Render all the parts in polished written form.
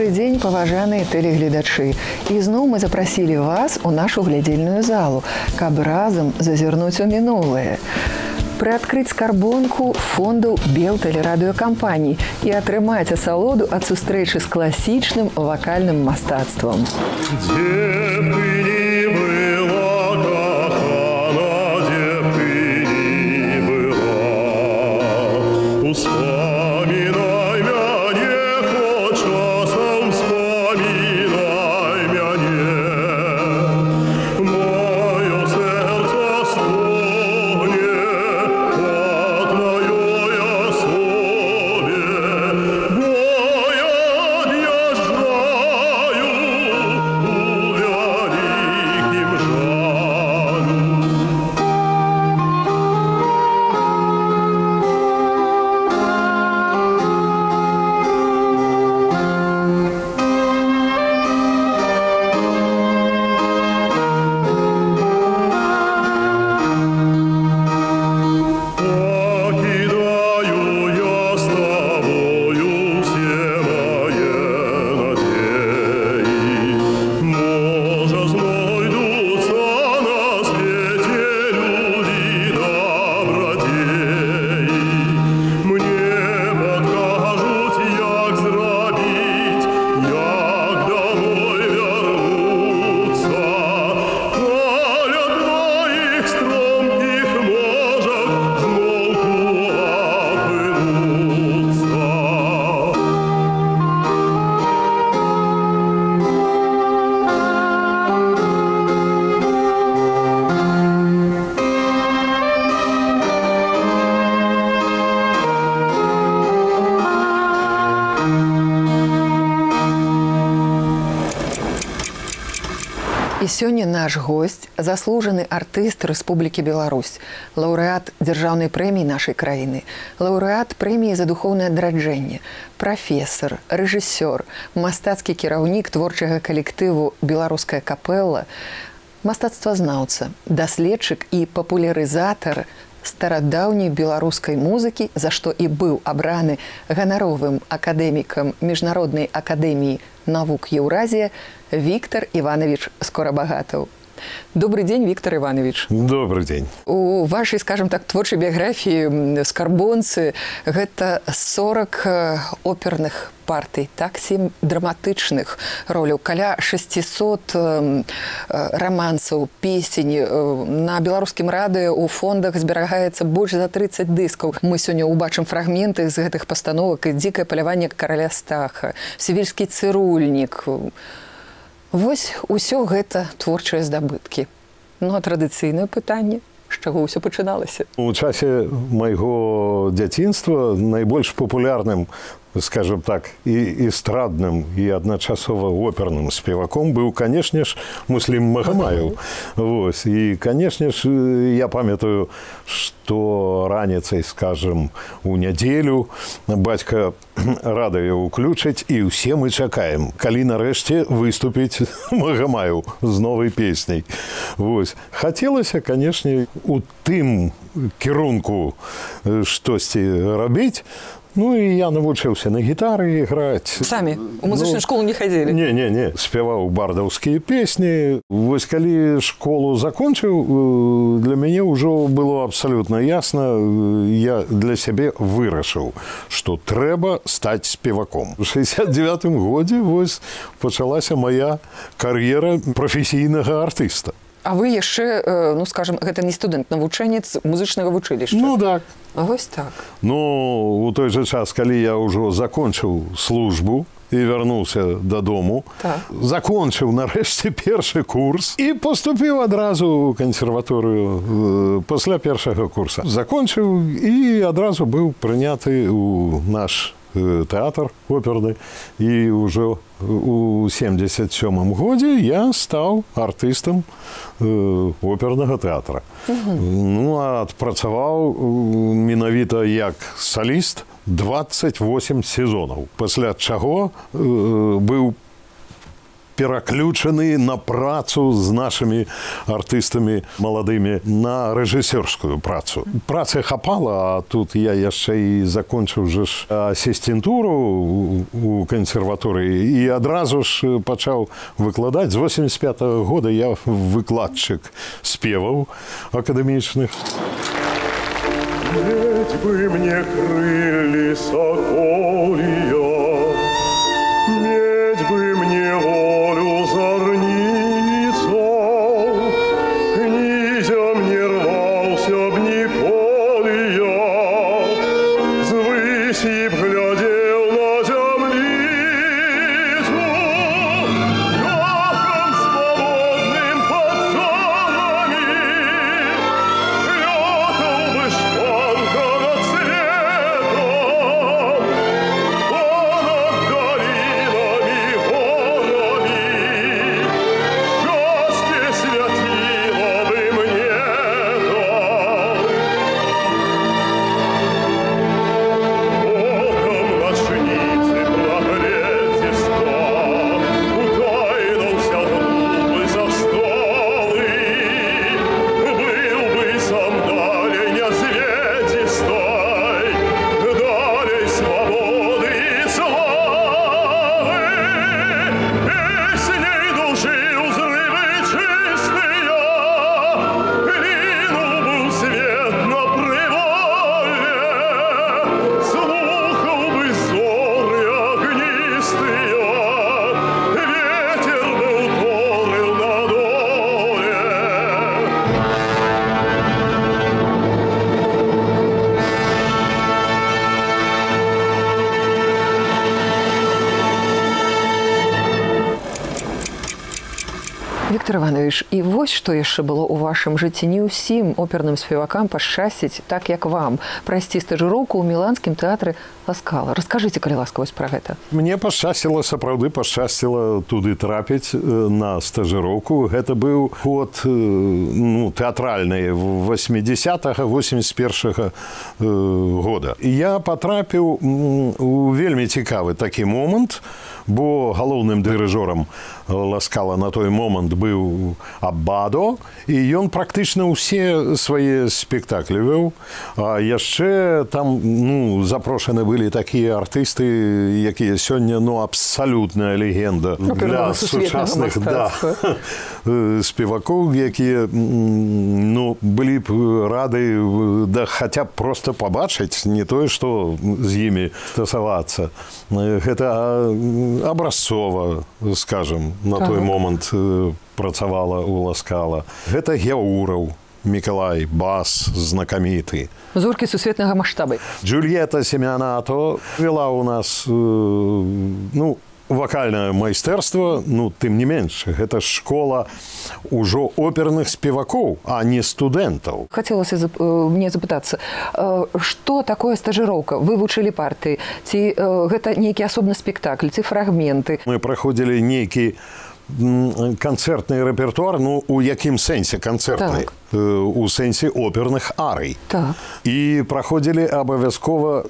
Добрый день, паважаныя тэлегледачы. Ізноў мы запрасілі вас у нашу глядзельную залу, каб разам зазірнуць у мінулае. Прыадкрыць скарбонку фондаў белтэлерадыёкампаній і атрымаць асалоду ад сустрэчы з класічным вакальным мастацтвам. І сёння наш госць, заслужаны артыст Рэспублікі Беларусь, лаўрэат дзяржаўнай прэміі нашай краіны, лаўрэат прэміі за духоўнае адраджэнне, прафесар, рэжысёр, мастацкі кіраўнік творчага калектыву «Беларуская капэла», мастацтвазнаўца, даследчык і папулярызатар старадаўняй беларускай музыкі, за што і быў абраны ганаровым акадэмікам Міжнароднай акадэміі навук Еўразія Віктор Іванович Скорабагатаў. Добрый день, Виктор Иванович. Добрый день. У вашей, скажем так, творчай біяграфіі скарбонцы гэта 40 оперных партый, так, 7 драматычных роляў, каля 600 романсаў, песень. На беларускім радыё у фондах зберагаецца больш за 30 дыскаў. Мы сёння убачым фрагменты з гэтых пастановак: «Дзікае паляванне караля Стаха», «Сівільскі цырульнік». Вось усё гэта творчыя здабыткі. Ну, а традыцыйнае пытанне, з чаго ўсё пачыналася? У часе майго дзяцінства найбольш папулярным, скажем так, і эстрадным, і адначасова оперным спеваком быў, канешне ж, Муслім Магамаев. Вось. І, канешне ж, я памятаю, што раніцай, скажем, у нядзелю бацька радыё ўключыць, і ўсе мы чакаем, калі нарэшце выступіць Магамаев з новай песняй. Вось. Хацелася, канешне, у тым кірунку штосьці рабіць. Ну, і я навучыўся на гітары іграць. Самі? У музычную школу не хадзілі? Не. Спяваў бардаўскія песні. Вось калі школу закончыў, для мяне ўжо было абсалютна ясна, я для сябе вырашыў, што трэба стаць спеваком. У 69-м годзе вось пачалася моя кар'ера прафесійнага артыста. А вы яшчэ, ну, скажем, гэта не студэнт, навучэнец музычнага вучылішча? Ну, так. А вось так. Ну, у той же час, калі я ўжо закончыў службу і вярнуўся дадому, закончыў нарэшце першы курс і паступіў адразу ў кансерваторыю пасля першага курса. Закончыў і адразу быў прыняты ў наш тэатр оперны, і ўжо у 77-м годзе я стаў артыстам опернага тэатра. Ну, а адпрацаваў менавіта як саліст 28 сезонаў, пасля чаго быў пераключаны на працу з нашымі артыстамі маладымі на рэжысёрскую працу. Працы хапала, а тут я яшчэ і закончыў же ж асістэнтуру у кансерваторыі і адразу ж пачаў выкладаць. З 85-го года я выкладчык спеваў акадэмічных. Ведь бы мне крылья соколья, медь бы мне волю зорницу, князем не рвался б ни полия, звыси б глядел на землицу, духом свободным под сонами, летал бы шпанка над светом, понад долинами горами, счастье светило бы мне Оком ночницы прогреть зеста, утаивался губы за столы, был бы сам далее незвездистой, далее свободы и славы, песней души взрывы чистые, ринул был свет на привале, слухал бы зоры огнистые, ветер был торыл на доле. Віктор Іванович, і вось што яшчэ было ў вашым жыцці. Не ўсім оперным спевакам пашчасціць, так як вам, прайсці стажыроўку ў міланскім тэатры Ла Скала. Раскажыце, калі ласка, вось пра гэта. Мне пашчасціла, сапраўды пашчасціла туды трапіць на стажыроўку. Гэта быў год тэатральны 80-го, 81-го года. Я патрапіў у вельмі цікавы такі момант, бо галоўным дырыжорам Ла Скала на той момант быў Аббадо, і ён практычна ўсе свае спектаклі вёў. А яшчэ там запрошаны былі такія артысты, якія сёння абсалютная легенда для сучасных спевакоў, якія былі б рады хаця б проста пабачыць, не тое, што з імі стасавацца. Гэта абразцова, скажем, на той момант працавала у Ла Скала. Гэта Геураў Мікалай, бас знакаміты. Зоркі сусветнага маштабу. Джульетта Семянато вела у нас вакальнае майстэрства, тым не менш, гэта школа ўжо оперных спевакоў, а не студэнтаў. Хацелася мне запытацца, што такое стажыроўка? Вы вучылі партыі? Ці гэта нейкі асобны спектакль, ці фрагменты? Мы праходзілі нейкі канцэртны рэпертуар, у якім сэнсе канцэртны? У сэнсе оперных арый. Так. І праходзілі абавязкова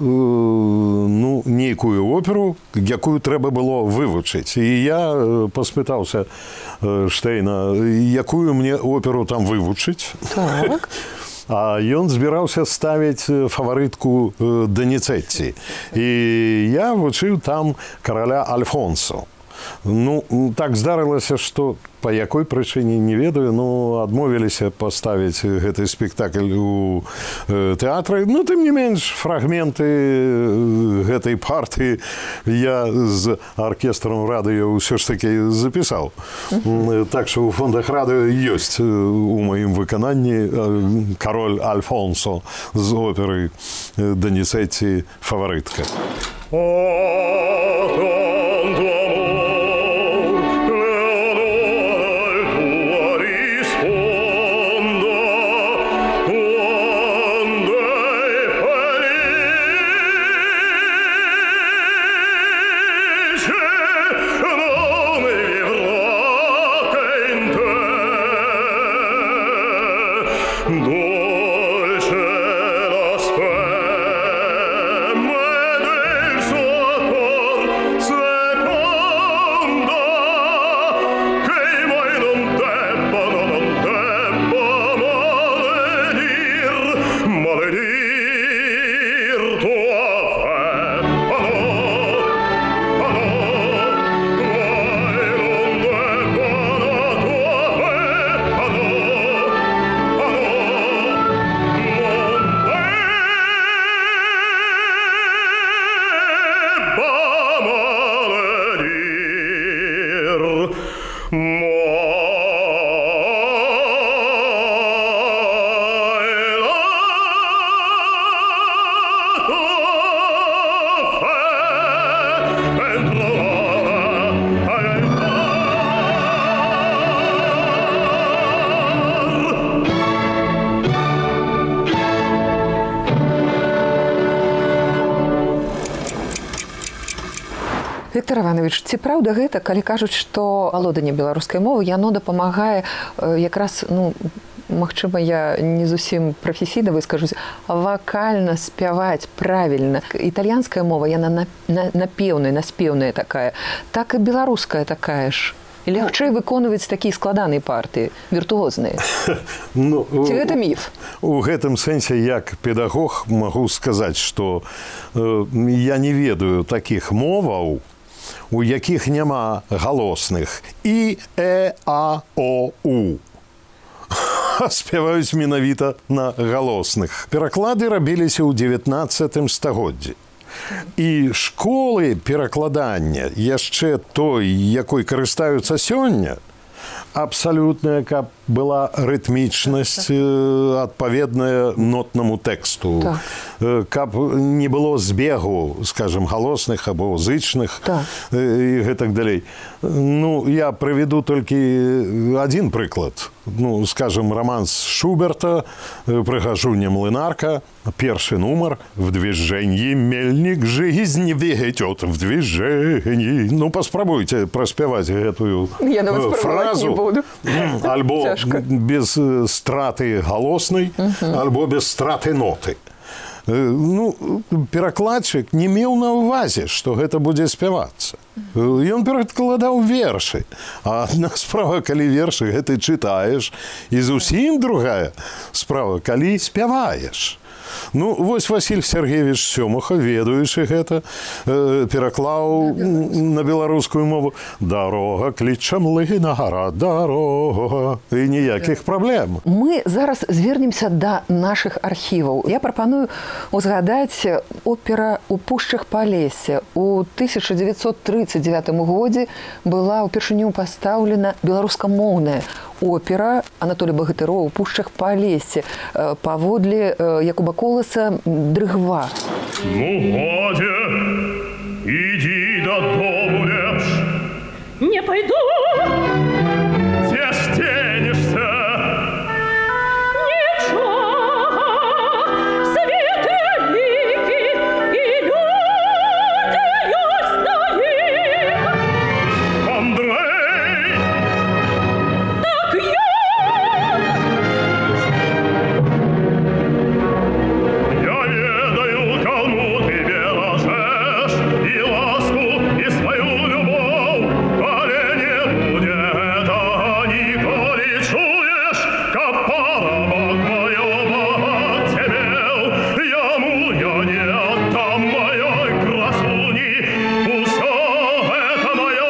нейкую оперу, якую трэба было вывучыць. І я паспытаўся Штейна, якую мне оперу там вывучыць. Так. А ён збіраўся ставіць фаварытку Даніцетці. І я вучыў там караля Альфонсо. Так здарылася, што па якой прычыне не ведаю, адмовіліся паставіць гэты спектакль у тэатры. Тым не менш, фрагменты гэтай партыі я з аркестрам радыё ўсё ж такі запісаў. Так што ў фондах радыё ёсць у маім выкананні кароль Альфонсо з оперы Даніцетці «Фаварытка». Dolce la speme del suo Віктор Іванович, ці праўда гэта, калі кажуць, што валоданне беларускай мовы, яно дапамагае якраз, магчыма, я не зусім прафесійна выскажусь, вакальна спяваць правільна. Італьянская мова, яна напеўная, наспеўная такая, так і беларуская такая ж. І лягчэй выконваць такія складаныя партыі, віртуозныя. Ці гэта міф? У гэтым сэнсе, як педагог, магу сказаць, што я не ведаю такіх моваў, у якіх няма галосных і, а, о, у. Спяваюць менавіта на галосных. Пераклады рабіліся ў 19 стагоддзі. І школы перакладання яшчэ той, якой карыстаюцца сёння, абсалютная, каб была рытмічнасць адпаведная нотнаму тэксту. Каб не было збегу, скажем, галосных або зычных і гэтак далей. Я прыведу толькі адзін прыклад. Скажем, романс Шуберта «Прыгажуня млынарка», першы нумар «В движении мельник жизнь ведет в движении». Паспрабуйце праспяваць гэтую фразу. Альбо без страты галоснай, альбо без страты ноты. Перакладчык не меў на ўвазе, што гэта будзе спявацца. Ён перакладаў вершы. А адна справа, калі вершы гэты чытаеш, і зусім другая справа, калі спяваеш. Вось Васіль Сергеевич Сёмуха, ведаючы гэта, пераклаў на беларускую мову «Дарога кліча млына гара, дарога». І ніякіх праблем. Мы зараз звернемся да нашых архіваў. Я прапаную узгадаць опера «У пушчах Палесе». У 1939 годзе была ўпершыню пастаўлена беларускамоўная опера Анатолія Багатырова «У пушчах Палесе» паводле Якуба Коласа «Дрыгва». Годзе, иди додому лепш. Не пойду. Где ж денешься? Ничего. Свет великий, и люди есть на них. Андрей! Так я. Я ведаю, кому ты бережешь и ласку, и свою любовь, коли не будет этого николи чуешь, как парабок мою Бог тебе. Ему я не отдам моей красуни, все это мое.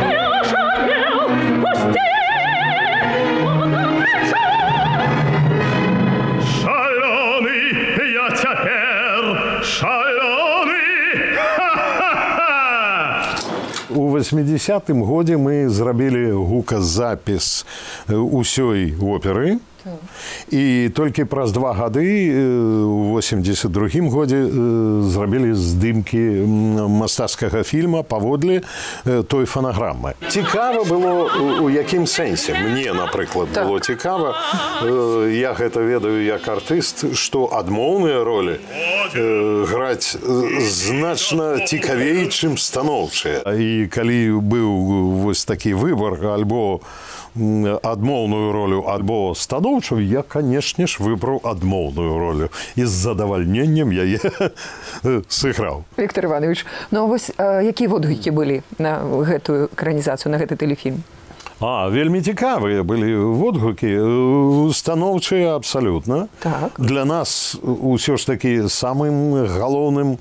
Я жалел, пусти. Шаленый я теперь, шаленый! Ха-ха-ха! У 80-м годзе мы зрабілі гуказапіс усёй оперы. І толькі праз 2 гады, у 82-м годзе, зрабілі здымкі мастацкага фільма паводле той фанаграмы. Цікава было у якім сэнсе. Мне, напрыклад, было цікава. Я гэта ведаю як артыст, што адмоўныя ролі граць значна цікавей, чым станоўчыя. І калі быў вось такі выбар альбо адмоўную ролю, альбо станоўчую, я, канешне ж, выбраў адмоўную ролю. І з задавальненнем яе сыграў. Віктор Іванович, вось якія водгукі былі на гэтую экранізацыю, на гэты тэлефільм? Вельмі цікавыя былі водгукі, станоўчыя абсалютна. Для нас усё ж такі самым галоўным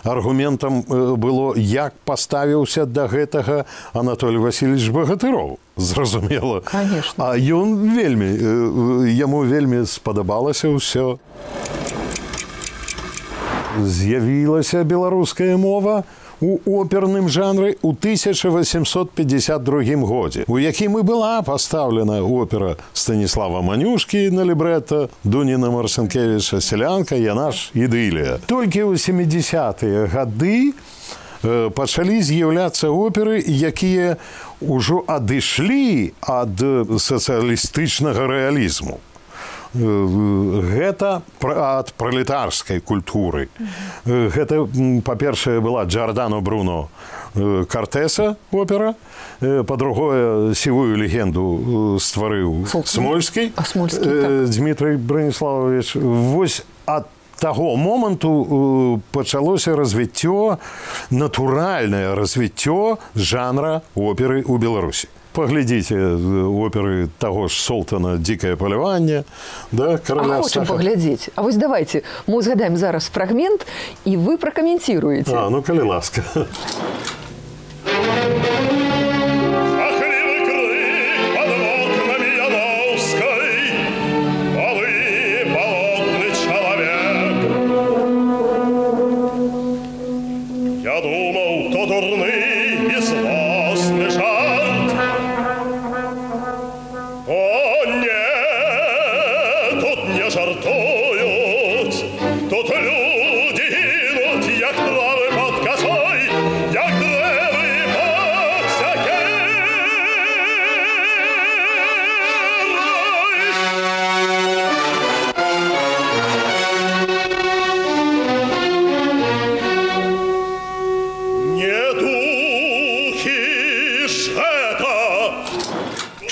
аргументам было, як паставіўся да гэтага Анатолий Васильевич Багатыров. Зразумела. Конечно. А яму вельмі спадабалася ўсё. З'явілася беларуская мова у оперным жанры ў 1852 годзе, у якім і была пастаўлена опера Станіслава Манюшкі на лібрэта, Дуніна Марцінкевіча «Селянка», яна ж «Ідылія». Толькі ў 70-е гады пачалі з'яўляцца оперы, якія ўжо адышлі ад сацыялістычнага рэалізму. Гэта ад пралетарскай культуры. Гэта, па-першае, была Джордано Бруно Кортеса опера, па-другое, сівую легенду стварыў Смольскі, Дмітрый Браніславович. Вось ад таго моманту пачалося развіццё, натуральнае развіццё жанра оперы ў Беларусі. Паглядзіце оперы таго ж Солтана «Дзікае паляванне», да, «Караля Астаха». Хочам паглядзець. А вось давайте, мы згадаем зараз фрагмент, і вы пракаментируеце. Ну, калі ласка.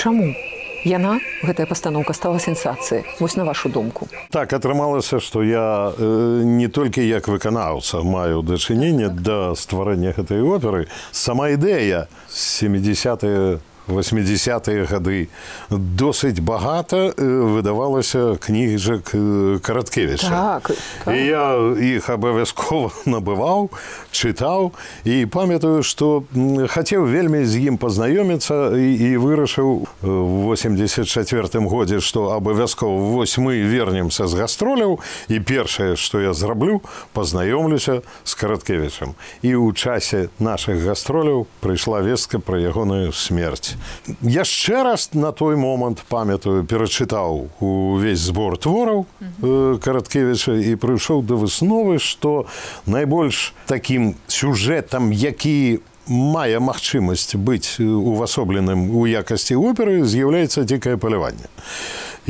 Чаму яна, гэтая пастаноўка, стала сенсацыяй? Вось на вашу думку. Так, атрымалася, што я не толькі як выканаўца маю дачыненне да стварэння гэтай оперы. Сама ідэя 70-е, 80-е гады досыць багата выдавалася кніжак Караткевіча. Так. І я іх абавязкова набываў, чытаў і памятаю, што хацеў вельмі з ім пазнаёміцца і вырашыў у 84-м годзе, што абавязкова вось мы вернемся з гастроляў і першае, што я зраблю, пазнаёмлюся з Караткевічам. І ў часе нашых гастроляў прыйшла вестка пра ягоную смерць. Яшчэ раз на той момант, памятаю, перачытаў увесь збор твораў Караткевіча і прыйшоў да высновы, што найбольш такім сюжэтам, які мае магчымасць быць увасобленым у якасці оперы, з'яўляецца «Дзікае паляванне».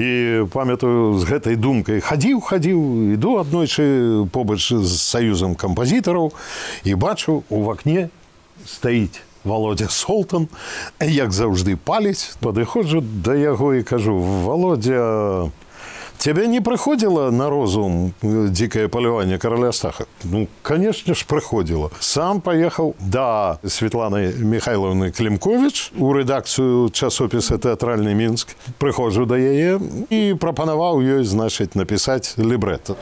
І памятаю, з гэтай думкай хадзіў, іду аднойчы побач з саюзам кампазітараў і бачу, у вакне стаіць Володя Солтан, як заўжды паліць, падыходжу да яго і кажу: «Володя, тебе не прыходзіла на розум «Дзікае паляванне» караля Астаха?» Ну, конечно ж, прыходзіла. Сам паехаў да Светланы Михайловны Клімковіч у рэдакцыю часопіса «Тэатральны Мінск». Прыходжу да яе і прапанаваў ёй, значыць, напісаць лібрэта.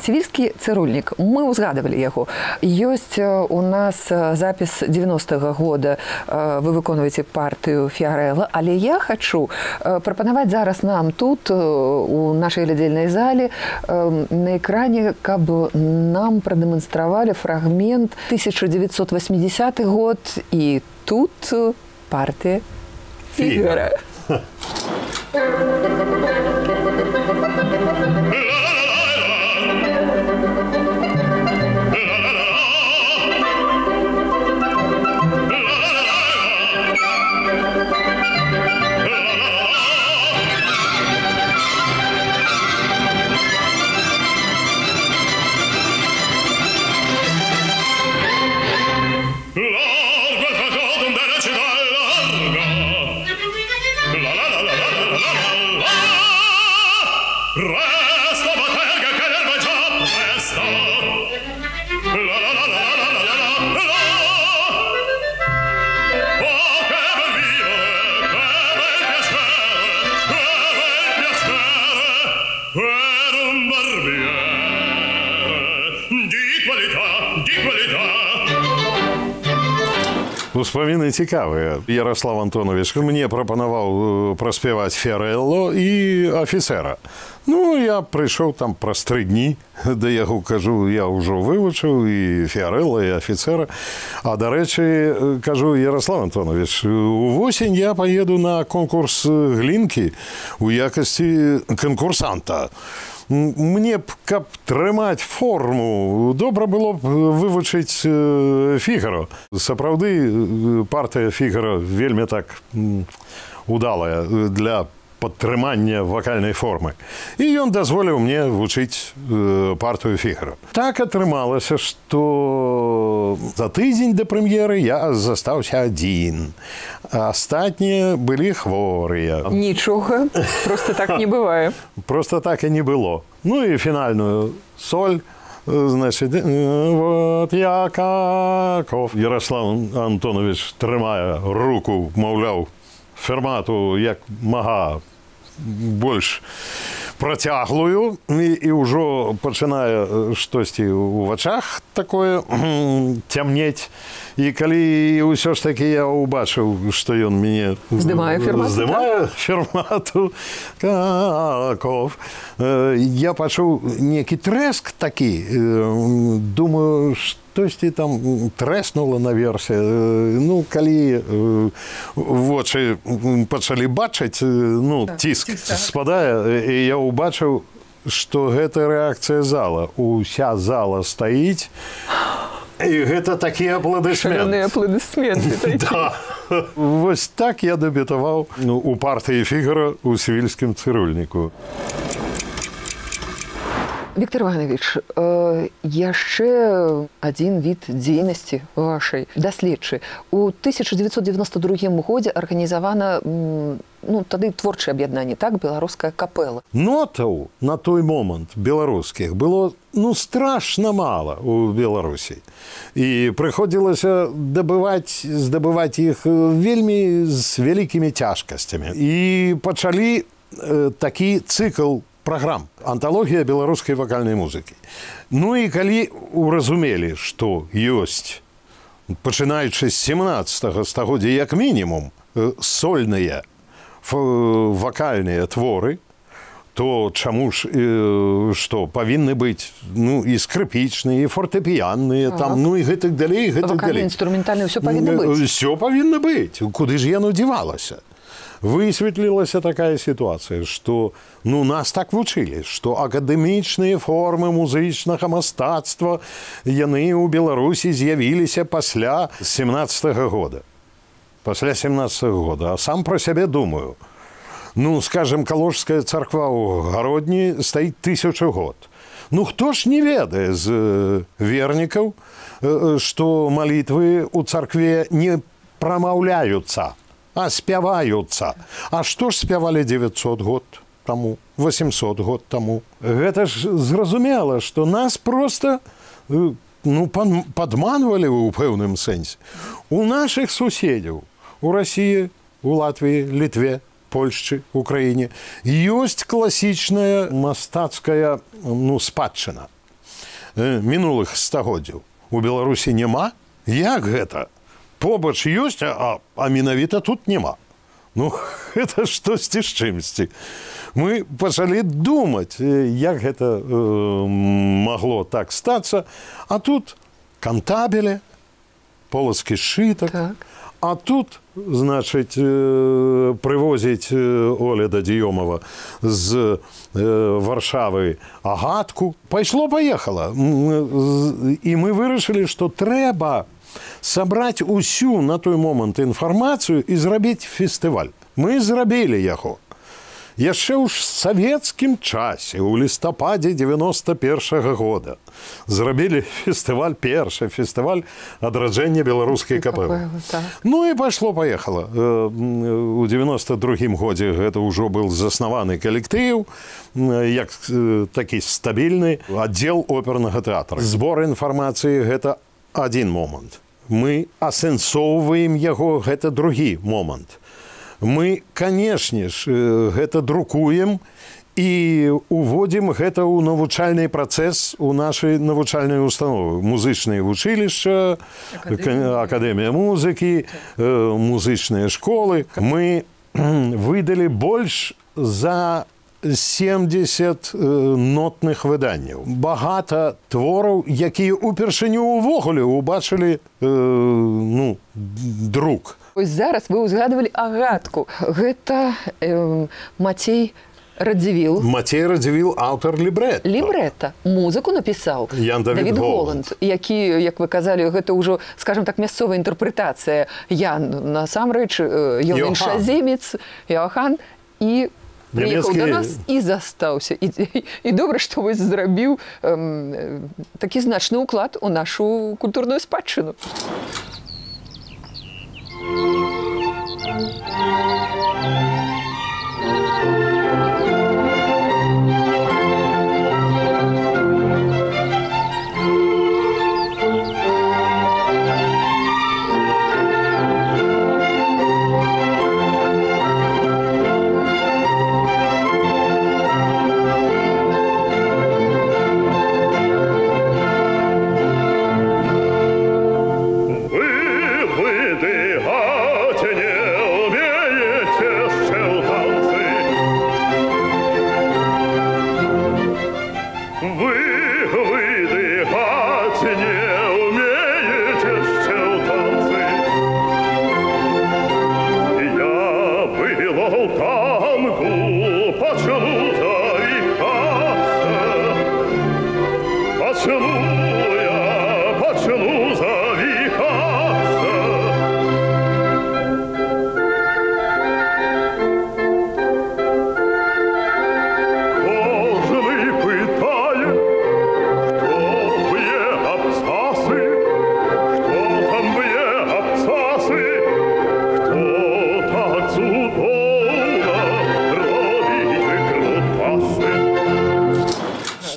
Сівільскі цырульнік, мы ўзгадывалі яго. Ёсць у нас запіс 90-го года, вы выконваеце партыю Фіарэлла, але я хачу прапанаваць зараз нам тут, у нашай глядзельнай зале, на экране, каб нам прадэманстравалі фрагмент 1980 год, і тут партыя Фігара. Успаміны цікавыя. Ярослав Антонович мне прапанаваў праспяваць Фіарэлло і афіцэра. Ну, я прыйшоў там праз 3 дні, да яго кажу, я ўжо вывучыў і Фіарэлла, і афіцэра. А, дарэчы, кажу, Ярослав Антонович, увосень я паеду на конкурс глінкі у якасці канкурсанта. Мне б, каб трымаць форму, добра было б вывучыць Фігара. Сапраўды, партыя Фігара вельмі так удалая для падтрымання вакальнай формы. І ён дазволіў мне вучыць партыю Фігара. Так атрымалася, што за тыдзень да прэм'еры я застаўся адзін. Астатнія былі хворыя. Нічога, просто так не бывае. Просто так і не было. Ну і фінальную соль, значит, вот Яков. Ярослав Антонович трымае руку, маўляў, фермату як мага больш працяглую і ўжо пачынае штосьці ў вачах такое цямнець. І калі ўсё ж такі я ўбачыў, што ён мяне здымае фермату, Каков, я пачуў некі трэск такі, думаю, штосьці там трэснула наверсе. Ну, калі вочы пачалі бачыць, ну, ціск спадае, і я ўбачыў, што гэта рэакцыя зала. Уся зала стаіць, і гэта такія апладысменты. Шалёныя апладысменты. Да. Вось так я дэбютаваў у партыі Фігара ў Севільскім цырульніку. Віктор Іванович, яшчэ адзін від дзейнасці вашай даследчай. У 1992 годзе арганізавана, ну, тады творчае аб'яднанне, так, беларуская капэла. Нотаў на той момант беларускіх было, ну, страшна мала у Беларусі. І прыходзілася здабываць іх вельмі з вялікімі цяжкасцямі. І пачалі такі цыкл праграм. Анталогія беларускай вакальнай музыкі. Ну і калі уразумелі, што ёсць, пачынаючы з 17 стагоддзя як мінімум, сольныя вакальныя творы, то чаму ж, што павінны быць, ну, і скрыпічныя, і фортэпіянныя, там, ну, і гэтак далей, гэтак далей. Вакальна-інструментальна ўсё павінна быць. Усё павінна быць. Куды ж яно дзівалася? Высветлілася такая сітуацыя, што, ну, нас так вучылі, што акадэмічныя формы музычнага мастацтва яны ў Беларусі з'явіліся пасля 17-го года. Пасля 17-го года. А сам пра сябе думаю. Ну, скажем, Калужская царква ў Гародні стаіць 1000 год. Ну, хто ж не ведае з вернікаў, што малітвы ў царкве не прамаўляюцца, а спяваюцца. А што ж спявалі 900 год таму, 800 год таму? Гэта ж зразумела, што нас проста, ну, падманвалі ў пэўным сэнсе. У нашых суседзяў, у Расіі, у Латвіі, Літве, Польшчы, Украіне ёсць класічная мастацкая, ну, спадчына мінулых стагоддзяў. У Беларусі няма? Як гэта? Побач ёсць, а менавіта тут няма. Ну, гэта штосьці з чымсьці. Мы пачалі думаць, як гэта магло так стацца, а тут кантабеле, полацкі сшытак, так. А тут, значыць, прывозіць Оля Дадзіёмова з Варшавы агатку. Пайшло-паехала. І мы вырашылі, што трэба сабраць усю на той момант інфармацыю і зрабіць фестываль. Мы зрабілі яго. Яшчэ ў савецкім часе, у лістападзе 91-го года, зрабілі фестываль, першы фестываль адраджэння беларускай капэлы. Ну і пайшло-паехала. У 92-м годзе гэта ўжо быў заснаваны калектыў, як такі стабільны аддзел опернага тэатра. Збор інфармацыі – гэта адзін момант. Мы асэнсоўваем яго – гэта другі момант. Мы, канешне ж, гэта друкуем і уводзім гэта ў навучальны працэс у нашай навучальнай установы. Музычныя вучылішча, акадэмія музыкі, музычныя школы. Мы выдалі больш за 70 нотных выданняў. Багата твораў, якія ўпершыню ўвогуле ўбачылі, ну, друк. Ось зараз вы ўзгадвалі агатку. Гэта Мацей Радзівіл. Мацей Радзівіл, аўтар лібрэта. Лібрэта. Музыку напісаў Давід Голланд, які, як вы казалі, гэта ўжо, скажем так, мясцовая інтэрпрэтацыя. Ян, насамрэч, ён іншаземец, Йохан і прыехаў да нас і застаўся. І добра, што вось зрабіў такі значны ўклад у нашу культурную спадчыну.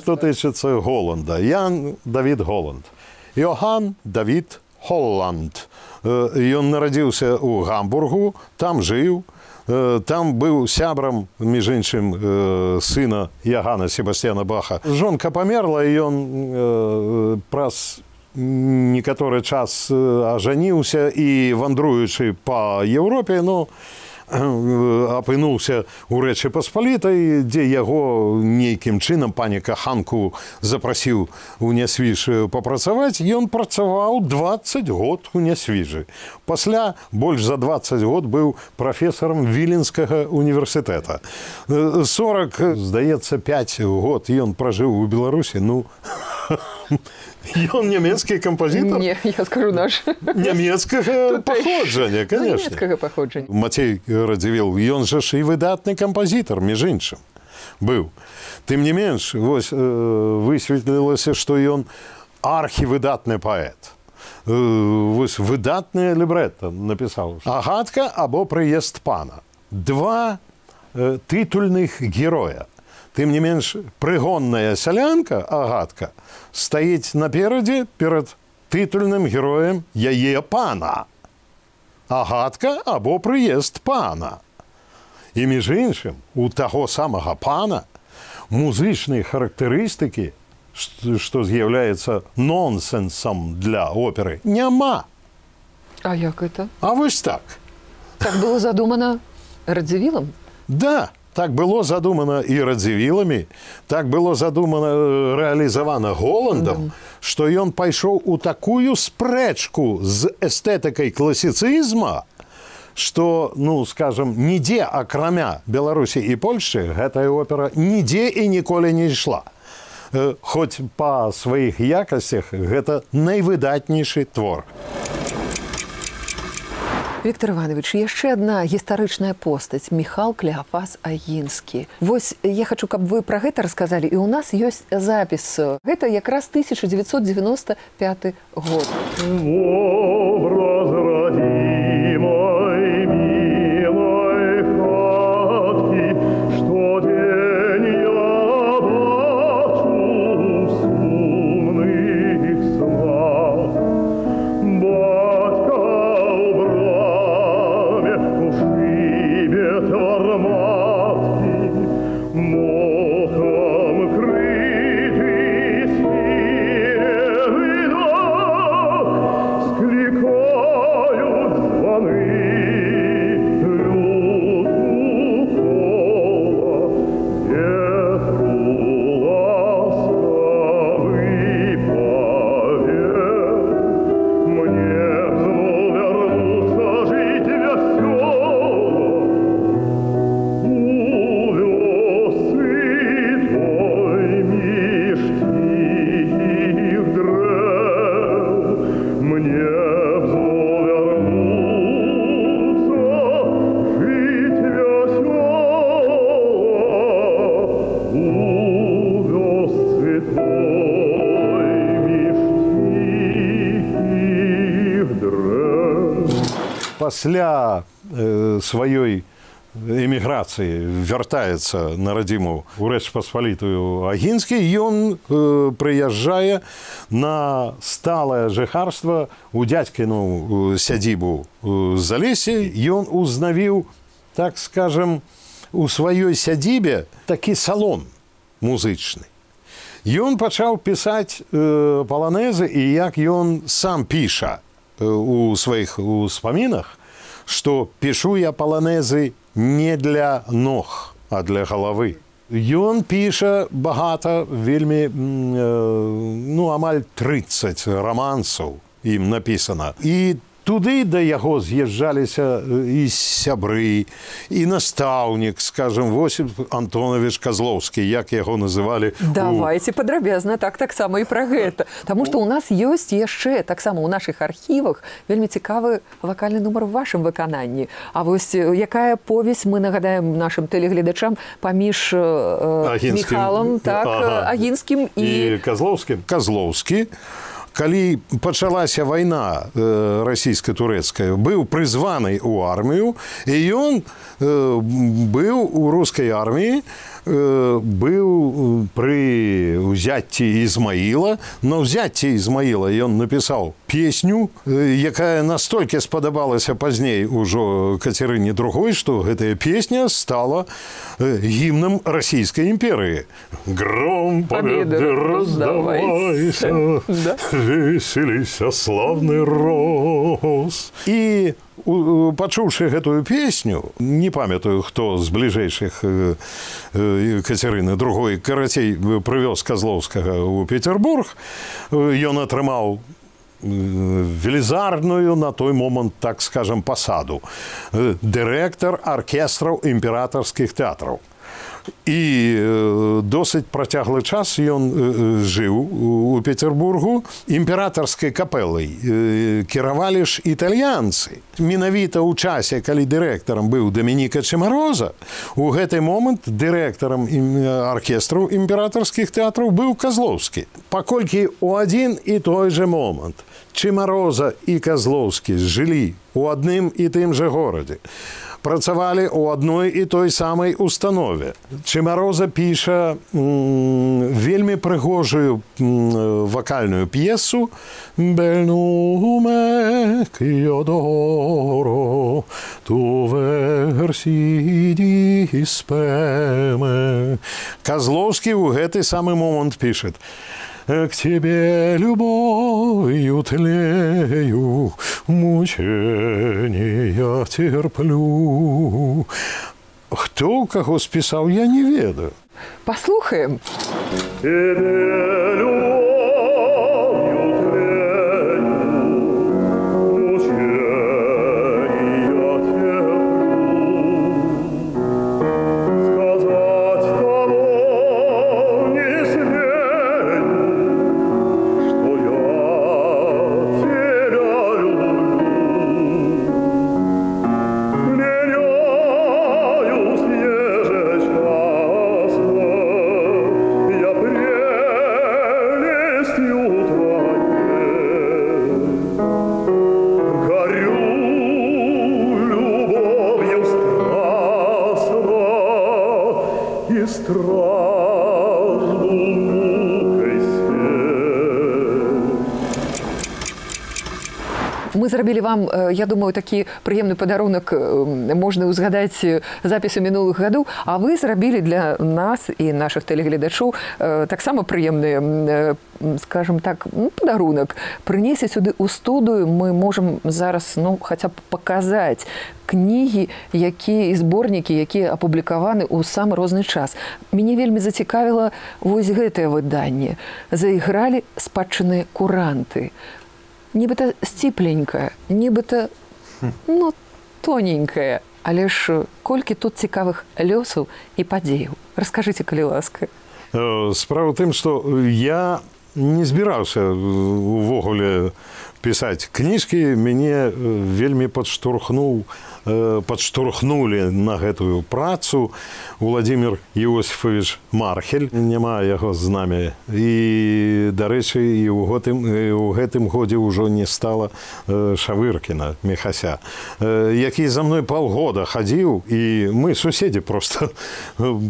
Что тычыцца Голланда. Ян Давід Голланд. Йоган Давід Холланд. Ён нарадзіўся ў Гамбургу, там жыў, там быў сябрам, між іншым, сына Йогана Себастьяна Баха. Жонка памерла, і ён праз некаторы час ажаніўся і, вандруючы па Еўропе, апынуўся ў Рэчы Паспалітай, дзе яго нейкім чынам пані каханку запрасіў у Нясвіж папрацаваць. Ён працаваў 20 год у Нясвіжы. Пасля больш за 20 год быў прафесарам Віленскага універсітэта. 40, здаецца, 5 год ён пражыў у Беларусі. Ён нямецкі кампазітар? Не, я скажу наш. Нямецкага паходжання, конечно. Нямецкага паходжання. Мацей Радзівіл, ён жа ж і выдатны кампазітар, між іншым, быў. Тым не менш, вось высветлілася, што ён архівыдатны паэт. Вось выдатнае лібрэта напісаў. Агатка або прыезд пана. 2 тытульных героя. Тым не менш, прыгонная сялянка, Агатка, стаіць наперадзе перад тытульным героем яе пана. Агатка або прыезд пана. І, між іншым, у таго самага пана музычнай характарыстыкі, што з'яўляецца нонсенсам для оперы, няма. А як это? А вось так. Так было задумано Радзівілам? Да. Так было задумано і Радзівіламі, так было задумано, рэалізавана Голландам, што ён пайшоў у такую спрэчку з эстэтыкай класіцызма, што, скажам, нідзе, акрамя Беларусі і Польшчы, гэтая опера нідзе і ніколі не ішла. Хоць па сваіх якасцях гэта найвыдатнейшы твор. Віктор Іванович, яшчэ адна гістарычная постаць – Міхал Клеафас Агінскі. Вось я хачу, каб вы пра гэта расказалі, і ў нас ёсць запіс. Гэта якраз 1995 год. Скликаю пасля сваёй эміграцыі вяртаецца на радзіму ў Рэч Паспалітую Агінскі, ён прыязджае на сталае жыхарства у дзядзькіну сядзібу Залесі. Ён узнавіў, так скажем, у сваёй сядзібе такі салон музычны. Ён пачаў пісаць паланэзы, і як ён сам піша у сваіх успамінах, што пішу я паланэзы не для ног, а для галавы. Ён піша багата, вельмі, амаль 30 рамансаў ім напісана. І туды да яго з'язджаліся і сябры, і настаўнік, скажем, Восіп Антонович Казлоўскі, як яго называлі. Давайте падрабязна таксама і пра гэта. Таму што ў нас ёсць яшчэ таксама ў нашых архівах вельмі цікавы вакальны нумар у вашым выкананні. А вось якая повесь, мы нагадаем нашым тэлегледачам, паміж Міхалам, Агінскім і Казлоўскім. Казлоўскі, калі пачалася вайна расійска-турэцкая, быў прызваны ў армію, і ён быў у рускай арміі, быў пры ўзяцці Ізмаіла. На ўзяцці Ізмаіла ён напісаў песню, якая настолькі спадабалася пазней ужо Кацярыне II, што гэтая песня стала гімнам расійскай імперыі. Гром победы раздавайся, веселіся, славны рос. І пачуўшы гэтую песню, не памятаю, хто з бліжэйшых Кацярыны II, карацей, прывёз Казлоўскага ў Петербург, ён атрымаў велізарную на той момант, так скажем, пасаду. Дырэктар аркестраў імператарскіх тэатраў. І досыць працяглы час ён жыў у Петербургу. Імператарскай капэлай кіравалі ж італьянцы. Менавіта ў часе, калі дырэктарам быў Дамініка Чымароза, у гэты момант дырэктарам аркестраў імператарскіх тэатраў быў Казлоўскі. Паколькі ў адзін і той жа момант Чымароза і Казлоўскі жылі ў адным і тым жа горадзе, працавалі ў адной і той самай установе. Чымароза піша вельмі прыгожую вакальную п'есу «Bel nume ch'io adoro, tu versi dispeme». Казлоўскі ў гэты самы момант пішет: «К тебе любовью тлею, мучения терплю». Хто каго спісаў, я не ведаю. Паслухаем. Мы зрабілі вам, я думаю, такі прыемны падарунак, можна ўзгадаць запісы мінулых гадоў, а вы зрабілі для нас і нашых тэлегледачоў таксама прыемны, скажем так, падарунак. Прынесці сюды ў студыю мы можам зараз, хаця б паказаць кнігі, якія і зборнікі, якія апублікаваны ў самы розны час. Мяне вельмі зацікавіла вось гэтае выданне. Заігралі спадчынныя куранты. Нібыта сціпленькая, нібыта, тоненькая. Але ж колькі тут цікавых лёсаў і падзеяў. Раскажыце, калі ласка. Справа ў тым, што я не збіраўся увогуле пісаць кніжкі, мяне вельмі падштурхнулі на гэтую працу Владимир Иосифович Мархель, няма яго з намі. І, дарэчы, і ў гэтым годзе ўжо не стала Шавыркіна Міхася, які за мной паўгода хадзіў, і мы суседзі проста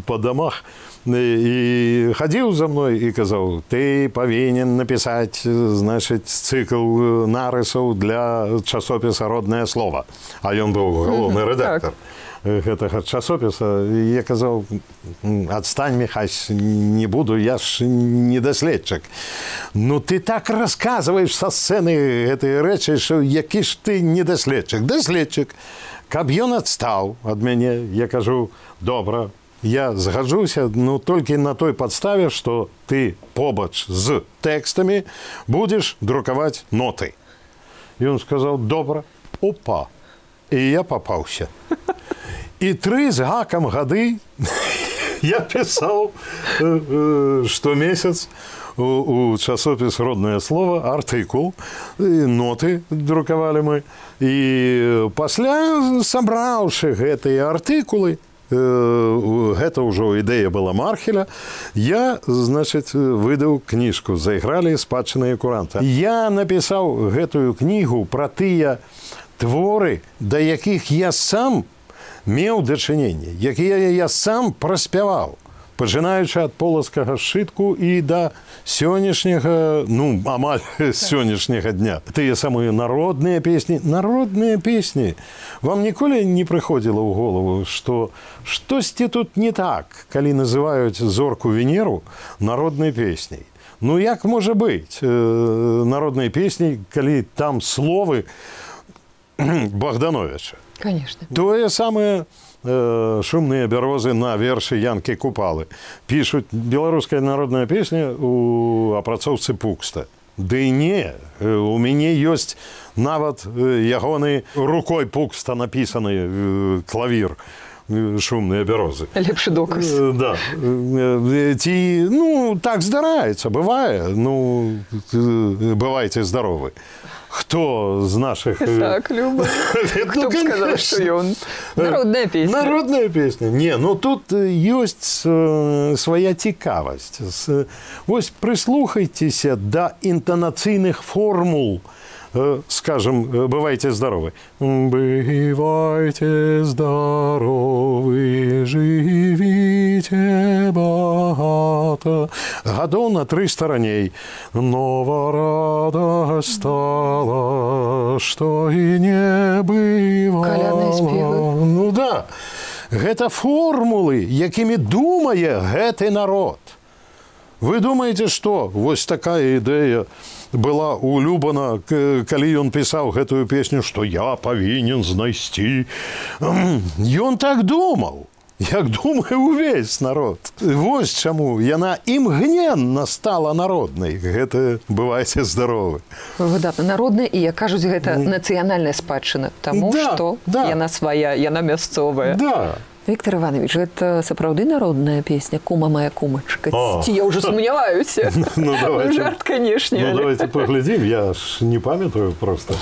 па дамах, і хадзіў за мной і казаў: ты павінен напісаць, значыць, цыкл нарысаў для часопіса «Роднае слова». А ён быў галоўны рэдактар гэтага часопіса. І я казаў: адстань, Міхась, не буду, я ж не даследчык. Ну, ты так расказваеш са сцэны гэтыя рэчы, што які ж ты не даследчык. Даследчык. Каб ён адстаў ад мяне, я кажу: добра, я згаджуся, ну, толькі на той падставе, што ты побач з тэкстамі будзеш друкаваць ноты. І ён сказаў: добра. Опа. І я папаўся. І 3 з гакам гады я пісаў штомесяц у часопіс «Роднае слова» артыкул, ноты друкавалі мы. І пасля, сабраўшы гэтыя артыкулы, гэта ўжо ідэя была Мархеля, я, значыць, выдаў кніжку «Зайгралі спадчынныя куранты». Я напісаў гэтую кнігу пра тыя творы, да якіх я сам меў дачыненне, якія я сам праспяваў, пачынаючы ад полацкага сшытку і да сённяшняга, ну, амаль сённяшняга дня. Тыя самыя народныя песні. Народныя песні. Вам ніколі не прыходзіла ў голову, што штосьці тут не так, калі называюць зорку Венеру народнай песняй? Ну, як можа быць народнай песняй, калі там словы Богдановича? Конечно. Тое самае «Шумныя бярозы» на вершы Янкі Купалы. Пішуць: беларуская народная песня у апрацоўцы Пукста. Ды не, у мяне ёсць нават ягоны рукой Пукста напісаны клавір «Шумныя бярозы». Лепшы доказ. Да. Ці, ну, так здараецца, бывае. Ну, бывайце здаровы. Хто з наших... Так, Люба. Хто б сказав, що ён? Народная песня. Народная песня. Не, ну тут ёсць свая цікавасць. Вось прыслухайцеся да інтанацыйных формул. Скажем, бывайте здоровы. Бывайте здоровы, живите богато. Гадоў на 300 раней. Нова радость стала, што і не бывала. Калядныя спевы. Ну да. Гэта формулы, якімі думае гэты народ. Вы думаеце, што вось такая ідэя была у Любана, калі ён пісаў гэтую песню, што я павінен знайсці. Ён так думаў, як думае ўвесь народ. Вось чаму яна імгненна стала народнай. Гэта бывайце здаровы. Выдатна. Народная, і, як кажуць, гэта нацыянальная спадчына. Таму што яна свая, яна мясцовая. Да. Виктор Иванович, гэта сапраўды народная песня «Кума моя кумачка». Ці я ўжо сумняваюся. Ну, давайте. Жарт, канешне. Ну, давайте поглядим, я ж не памятаю просто.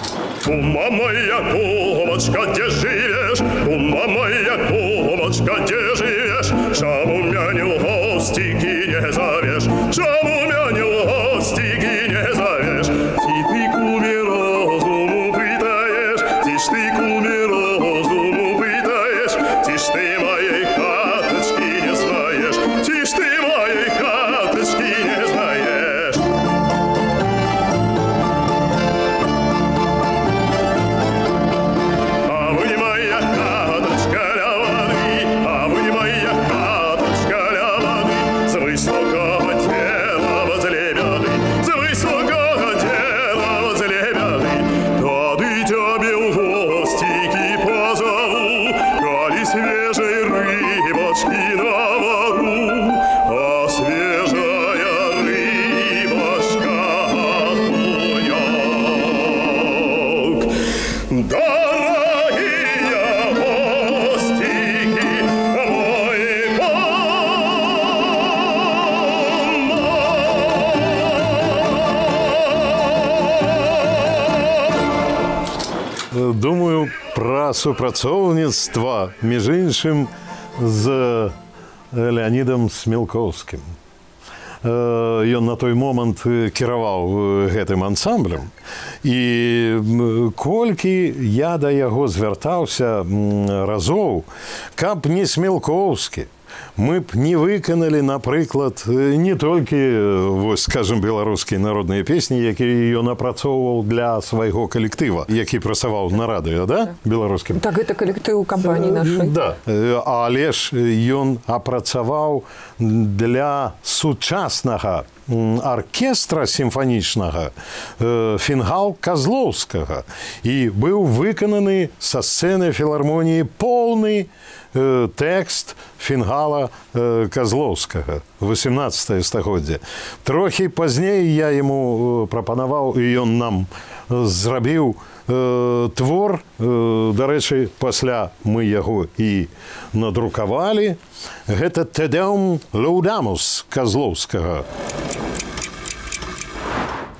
Кума моя кумачка, где живешь? Кума моя кумачка, где живешь? Чаму меня не в гостики не зовешь? Чаму меня не в гостики не зовешь? Ти куме розуму питаешь, ти ж ты куме розуму питаешь, ти ж ты моей хаточки не знаешь, ти ж ты моей хаточки не знаешь. А вы моя хаточка ля воды, а вы моя хаточка ля воды, с высокого тела пра супрацоўніцтва, між іншым, з Леонідам Смілкоўскім. Ён на той момант кіраваў гэтым ансамблем. І колькі я да яго звяртаўся разоў, каб не Смілкоўскі, мы б не выканалі, напрыклад, не толькі, вось, скажем, беларускія народныя песні, якія ён апрацоўваў для свайго калектыва, які працаваў на радыё, да, беларускім? Так, гэта калектыў кампаніі нашай. Да, але ж ён апрацаваў для сучаснага аркестра сімфанічнага фінгал Казлоўскага і быў выкананы са сцэны філармоніі поўны тэкст фінгала Казлоўскага, 18 стагоддзе. Трохі пазней я яму прапанаваў, і ён нам зрабіў твор. Дарэчы, пасля мы яго і надрукавалі. Гэта «Te Deum Laudamus» Казлоўскага.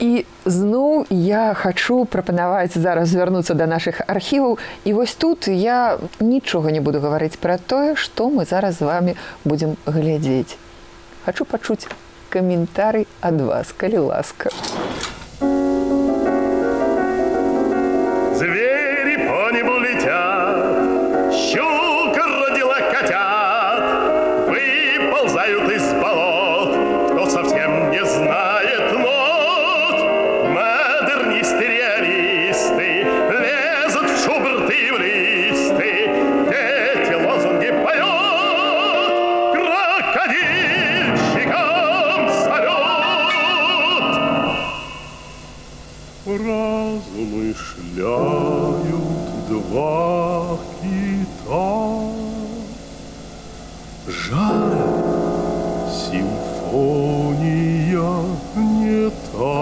І зноў я хачу прапанаваць зараз звярнуцца да нашых архіваў. І вось тут я нічога не буду гаварыць пра тое, што мы зараз з вамі будзем глядзець. Хачу пачуць каментарый ад вас, калі ласка. Звери по небу летят, щука родила котят, выползают из болот, кто совсем не знает нот. Модернисты, реалисты лезут в шуберты и в листы, эти лозунги поет, крокодильщикам салют. Размышляют два кита. Жаль, симфония не та.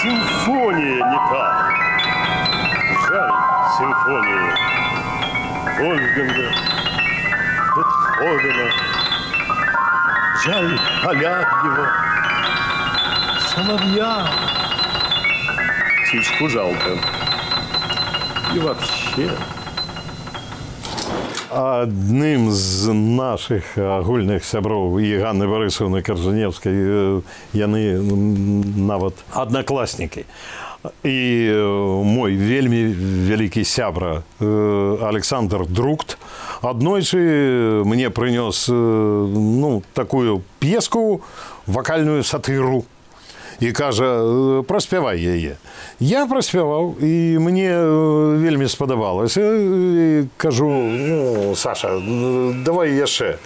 Симфония не та. Жаль, симфония Вольфганга, Бетховена. Жаль, Алябьева, Соловья. Птичку жалко. И вообще... Адным з нашых агульных сяброў і Ганны Барысаўны Каржаневскай яны нават аднакласнікі. І мой вельмі вялікі сябра Александр Друкт аднойчы мне прынёс такую п'еску, вакальную сатыру. І кажа, праспявай яе. Я праспяваў, і мне вельмі спадабалася. І кажу, Саша, давай яшчэ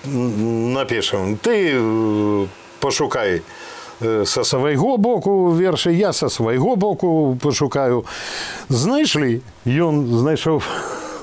напішам. Ты пашукай са свайго боку вершы, я са свайго боку пашукаю. Знайшлі. Ён знайшоў,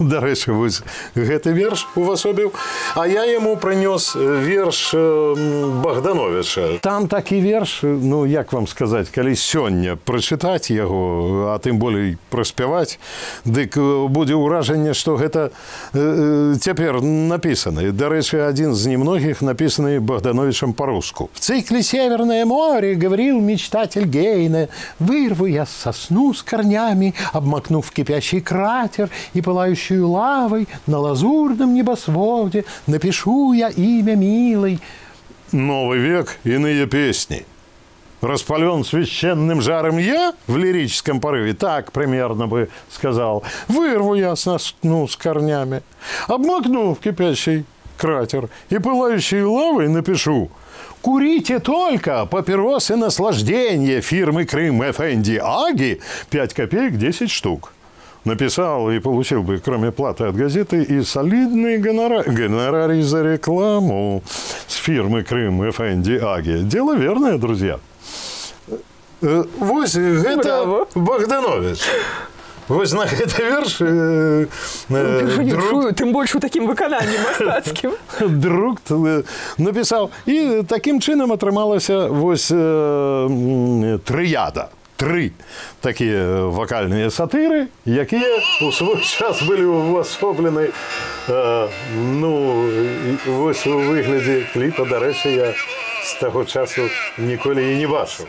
дарэчы, вось гэты верш увасобіў, а я яму прынёс верш Богдановича. Там такі верш, як вам сказаць, калі сёння прачытаць яго, а тым болей праспяваць, дык будзе ўражанне, што гэта цяпер напісаны. Дарэчы, адзін з немногіх напісаны Богдановичем по-руску. В цикле «Северное море» говорил мечтатель Гейне: «Вырву я сосну с корнями, обмакнув в кипящий кратер и пылающую лавой на лазурном небосводе напишу я имя милой». Новый век, иные песни. Распален священным жаром я в лирическом порыве, так примерно бы сказал. Вырву я сосну с корнями, обмакну в кипящий кратер и пылающей лавой напишу: «Курите только папиросы наслаждения фирмы Крым Эфенди Аги, 5 копеек 10 штук». Написал и получил бы, кроме платы от газеты, и солидный гонорарий за рекламу с фирмы Крым Эфенди Аги. Дело верное, друзья. Вось гэта Богданович. Вось на гэты верш тым больш у такім выкананні мастацкім. Друкт напісаў. І такім чынам атрымалася вось трыяда. 3 такія вакальныя сатыры, якія ў свой час былі увасоблены вось у выглядзе кліпа. Дарэчы, я з таго часу ніколі і не бачыў.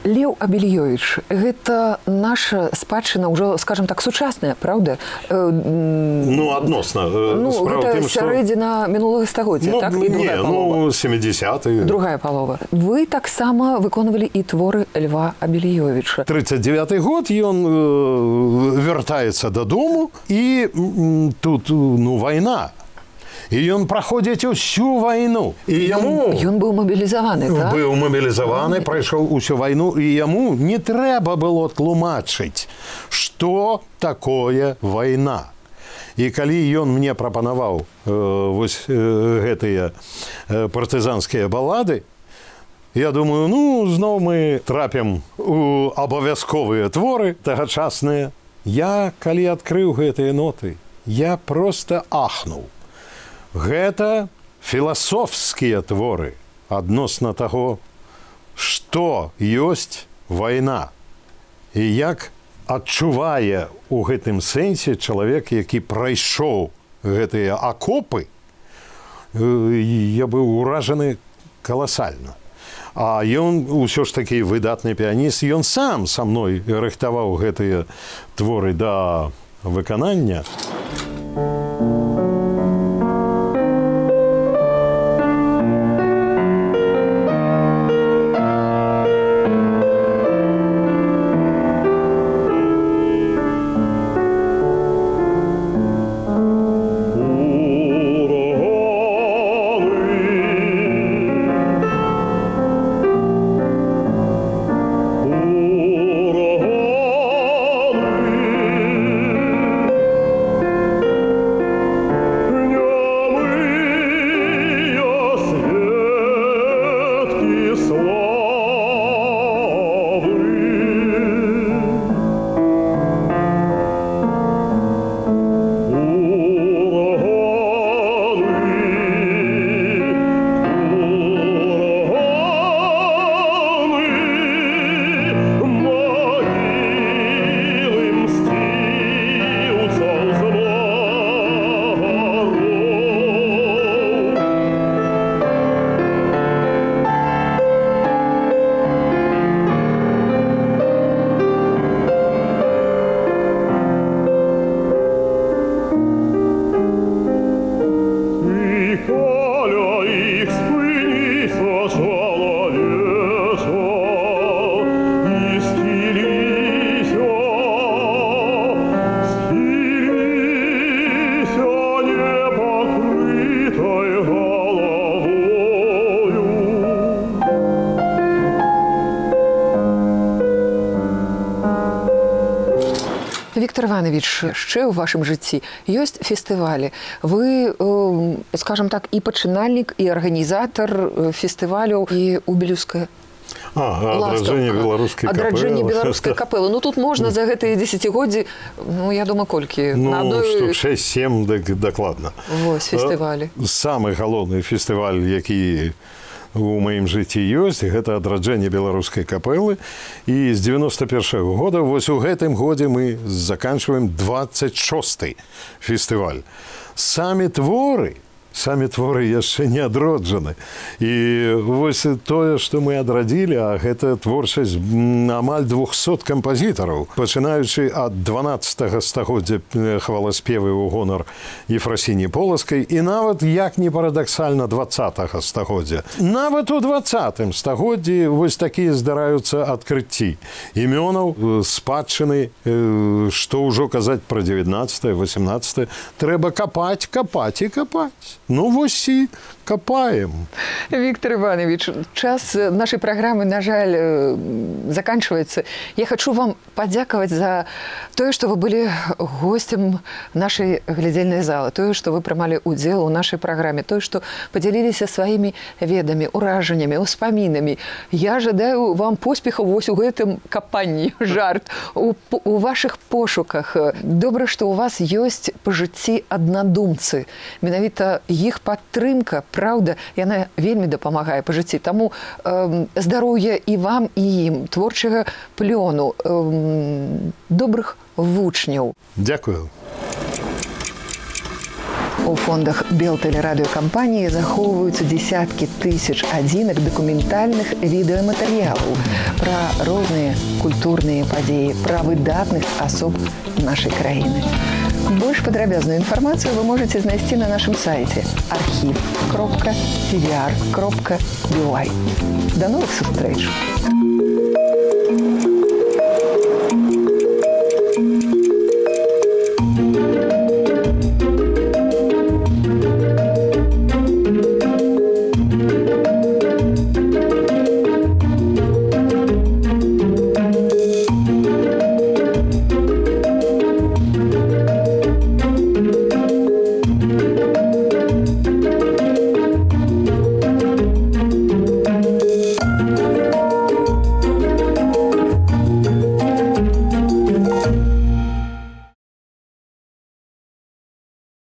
Леў Абельёвіч, гэта наша спадчына ўжо, скажем так, сучасная, правда? Адносна. Гэта сярэдзіна мінулага стагоддзя, так? І другая палова. 70-й. Другая палова. Вы таксама выконвалі і творы Льва Абельёвіча. 39-й год, ён вяртаецца дадому, і тут, вайна. І ён праходзіць усю вайну. І яму... Ён быў мабілізаваны, так? Быў мабілізаваны, прайшоў усю вайну, і яму не трэба было тлумачыць, што такое вайна. І калі ён мне прапанаваў вось гэтыя партызанскія балады, я думаю, зноў мы трапім у абавязковыя творы тагачасныя. Я, калі адкрыў гэтыя ноты, я проста ахнуў. Гэта філасофскія творы адносна таго, што ёсць вайна і як адчувае у гэтым сэнсе чалавек, які прайшоў гэтыя акопы. Я быў уражаны каласальна. А ён усё ж такі выдатны піяніст, ён сам са мной рыхтаваў гэтыя творы да выканання. Віктор Іванович, ще у вашому житті є фестивалі. Ви, скажімо так, і починальник, і організатор фестивалю, і Убілівська. Адраджэнне беларускай капэлы. Адраджэнне беларускай капэлы. Ну, тут можна за гэтыя дзесяцігоддзі, я думаю, колькі? Штук 6-7 дакладна. Вось, фестывалі. Самы галоўны фестываль, які у маім жыцці ёсць, гэта адраджэнне беларускай капэлы. І з 91-го года, вось у гэтым годзе мы заканчваем 26-й фестываль. Самі творы яшчэ не адроджаны. І вось тое, што мы адрадзілі, а гэта творчасць амаль 200 кампазітараў, пачынаючы ад 12 стагоддзя хваласпевы ў гонар Ефрасіні Поласкай і нават, як не парадаксальна, 20 стагоддзя. Нават у 20 стагоддзі вось такія здараюцца адкрыцці імёнаў, спадчыны, што ўжо казаць пра 19-18, трэба капаць, капаць і капаць. Ну, вось і копаем. Виктор Иванович, час нашей программы, на жаль, заканчивается. Я хочу вам подяковать за то, что вы были гостем нашей глядзельной залы, то, что вы прымалі удзел у нашей программе, то, что поделились своими ведами, ураженнями, успоминами. Я жадаю вам поспехов вось у гэтым копанні, жарт, у ваших пошуках. Добра, что у вас есть по жыцці аднадумцы. Менавіта іх падтрымка, праўда, яна вельмі дапамагае па жыцці. Таму здароўя і вам, і ім, творчага плёну, добрых вучняў. Дякую. У фондах Белтэлерадыёкампаніі захоўваюцца дзесяткі тысяч адзінак дакументальных відэаматэрыялаў пра розныя культурныя падзеі, пра выдатных асоб нашай краіны. Больш падрабязную інфармацыю вы можаце знайсці на нашым сайце archiv.tvr.by. До новых сустрэч!